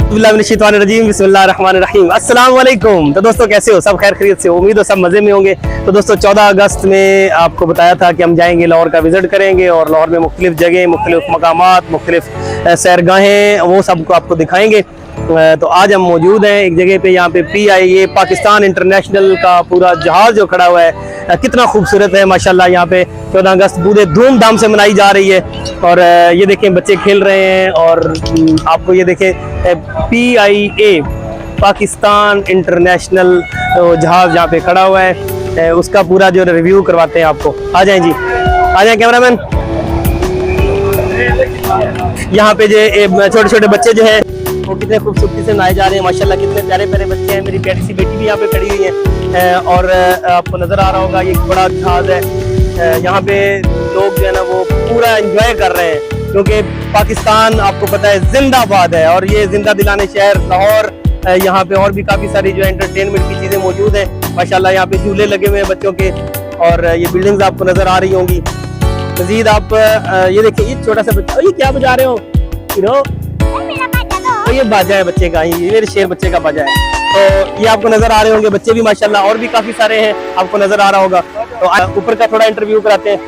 बिस्मिल्लाहिर्रहमानिर्रहीम। अस्सलाम वालेकुम। तो दोस्तों कैसे हो, सब खैर खैरियत से, उम्मीद हो सब मज़े में होंगे। तो दोस्तों 14 अगस्त में आपको बताया था कि हम जाएंगे लाहौर का विज़िट करेंगे और लाहौर में मुख्तलिफ जगह, मुख्तलिफ मकामात, मुख्तलिफ सैरगाहें, वो सबको आपको दिखाएंगे। तो आज हम मौजूद हैं एक जगह पे, यहाँ पे PIA पाकिस्तान इंटरनेशनल का पूरा जहाज़ जो खड़ा हुआ है कितना खूबसूरत है माशाल्लाह। यहाँ पे 14 अगस्त पूरे धूमधाम से मनाई जा रही है। और ये देखें बच्चे खेल रहे हैं और आपको ये देखें PIA पाकिस्तान इंटरनेशनल जहाज़ यहाँ पे खड़ा हुआ है, उसका पूरा जो रिव्यू करवाते हैं आपको। आ जाएं जी, आ जाएं कैमरामैन। यहाँ पे जो छोटे छोटे बच्चे जो है वो कितने खूबसूरती से नहाए जा रहे हैं माशाल्लाह, कितने प्यारे प्यारे बच्चे हैं। मेरी प्यारी सी बेटी भी यहाँ पे खड़ी हुई है और आपको नज़र आ रहा होगा ये बड़ा जहाज़ है। यहाँ पे लोग जो है ना वो पूरा एंजॉय कर रहे हैं, क्योंकि पाकिस्तान आपको पता है जिंदाबाद है और ये जिंदा दिलाने शहर लाहौर। यहाँ पे और भी काफ़ी सारी जो है एंटरटेनमेंट की चीज़ें मौजूद हैं माशाल्लाह। यहाँ पे झूले लगे हुए हैं बच्चों के और ये बिल्डिंग्स आपको नज़र आ रही होंगी। मजीद आप ये देखिए, ये छोटा सा बच्चा, ये क्या बजा रहे हो? तो ये बाजा है बच्चे का, ये मेरे शेर बच्चे का बाजा है। तो ये आपको नजर आ रहे होंगे बच्चे भी माशाल्लाह, और भी काफी सारे हैं आपको नजर आ रहा होगा। तो ऊपर का थोड़ा इंटरव्यू कराते हैं।